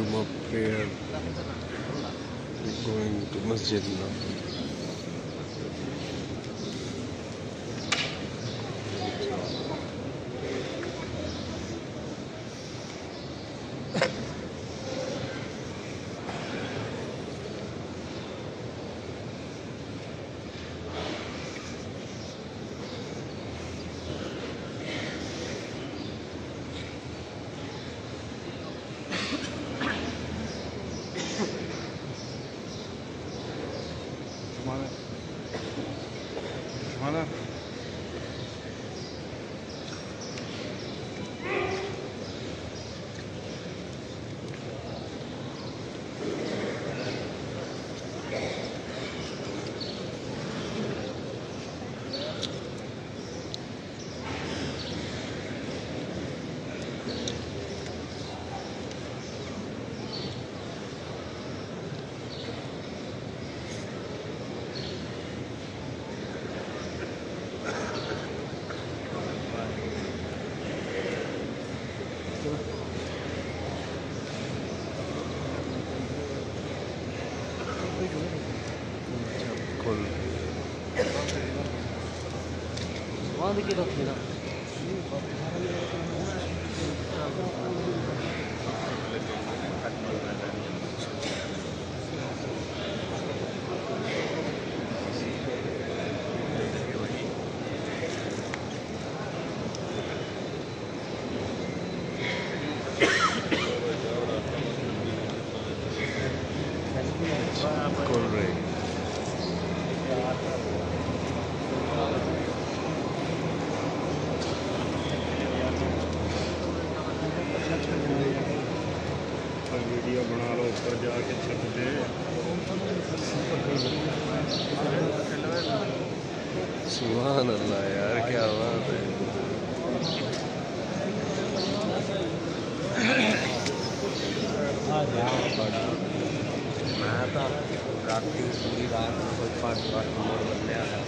Jummah prayer, going to Masjid now. Mana? वहाँ भी किधर थी ना खोल रहे वीडियो बना लो ऊपर जाके छत पे। सुभान अल्लाह यार, क्या बात है। मैं तो रात की पूरी रात कोई 5 मोड़ बनने आ रहा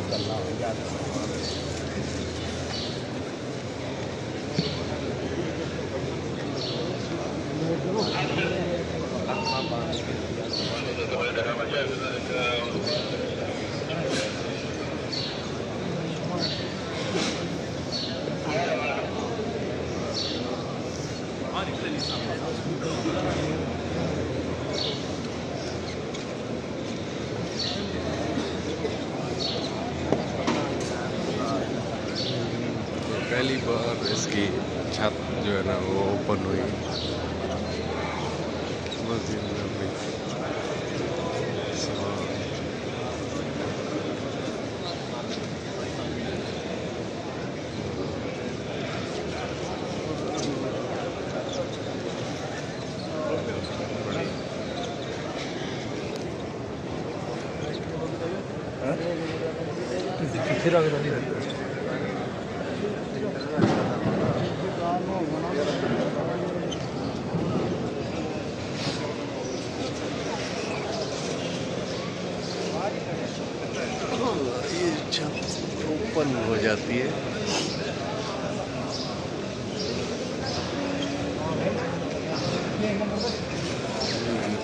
चलना हो जाता पहली बार इसकी छत जो है ना वो ओपन हुई मस्जिद में। फिर आगे बढ़ी ये छत ओपन हो जाती है।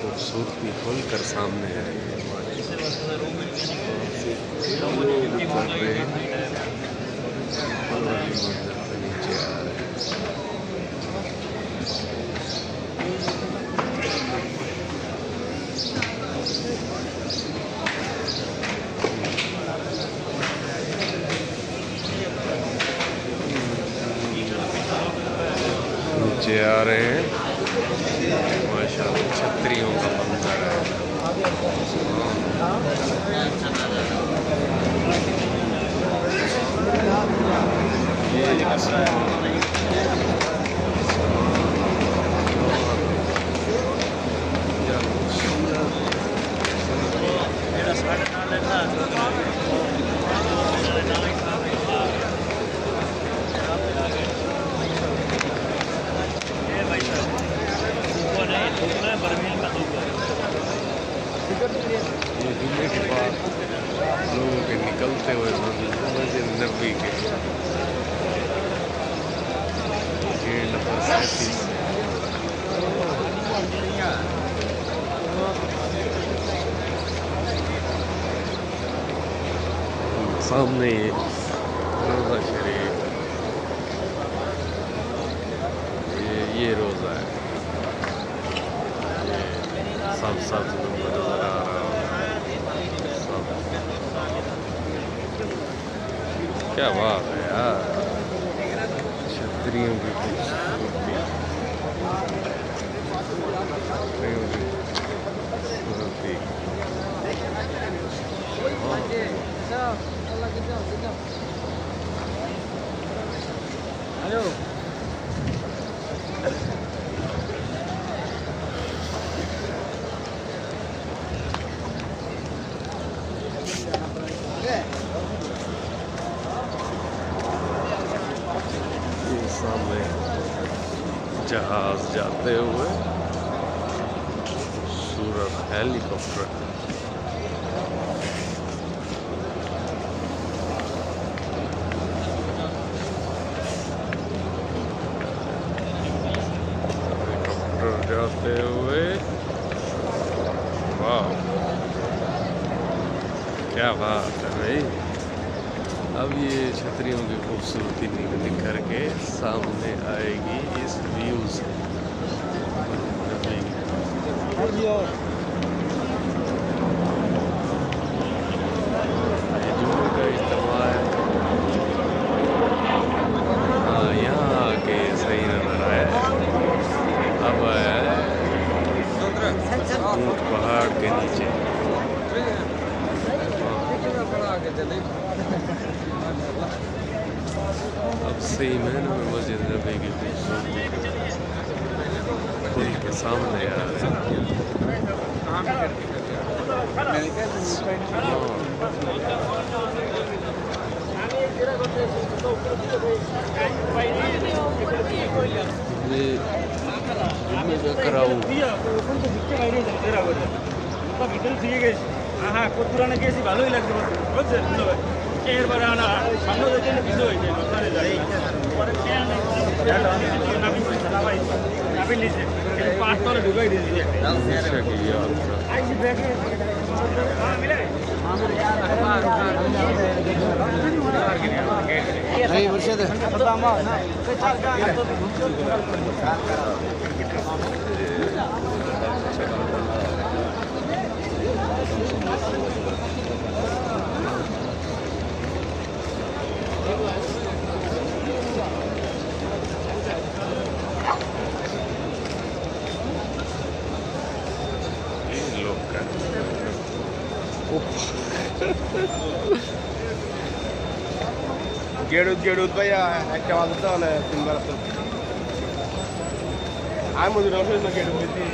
खूबसूरती खोलकर सामने है। नीचे आ रहे नीचे आ रहे हैं। माशाल्लाह छतरियों का मंजर है। ये जुम्मे के बाद लोगों के निकलते हुए मस्जिद नबी के सामने रोज़ा शरीफ, ये रोज़ा है, ये सब नंबर नज़र आ रहा है। सब क्या बात है यार, छतरियों की खूबसूरती, छतरियों की खूबसूरती। हेलो सामने जहाज जाते हुए, खूबसूरत हेलीकॉप्टर। हेलीकॉप्टर जाते हुए, वाह क्या बात है भाई। अब ये छतरियों की खूबसूरती निखर के सामने आएगी इस व्यू से। ये जूने का इस्तेमाल है। हाँ, यहाँ आके सही नजर आया। अब आया है ऊँट पहाड़ के नीचे। अब सही मैंने में मस्जिद नबी की खूबसूरती खुल के सामने आ रही হ্যাঁ পুরানো গেছি ভালোই লাগছে বুঝছেন এরপরে আনা সামনে দেখে কিছু হয়েছে নাবি নিচে পাঁচ তলে ঢুকাই দিয়েছি গেড়ুত ভাইয়া একটা বাজাতে হলে তিনবার তো আমি মজুর অফিস না গেড়ুত বেশি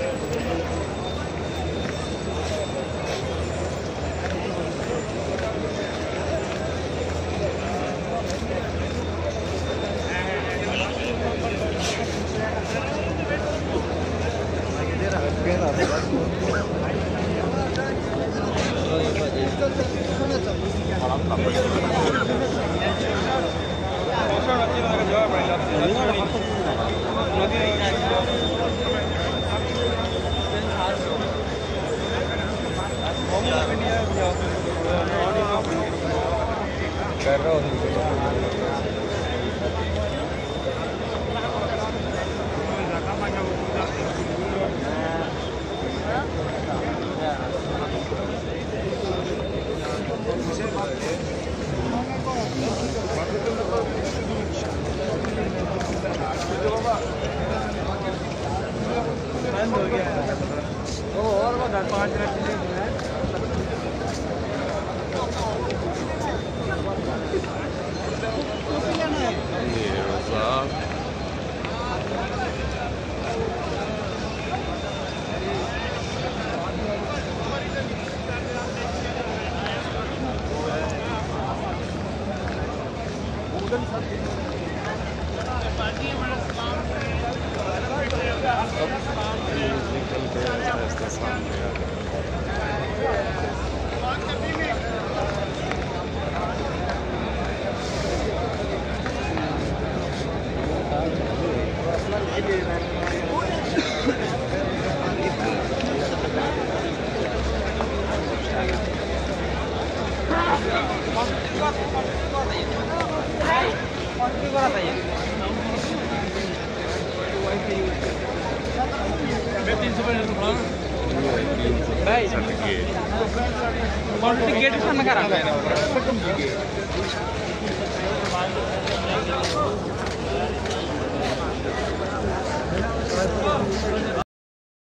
टिकट खाना करा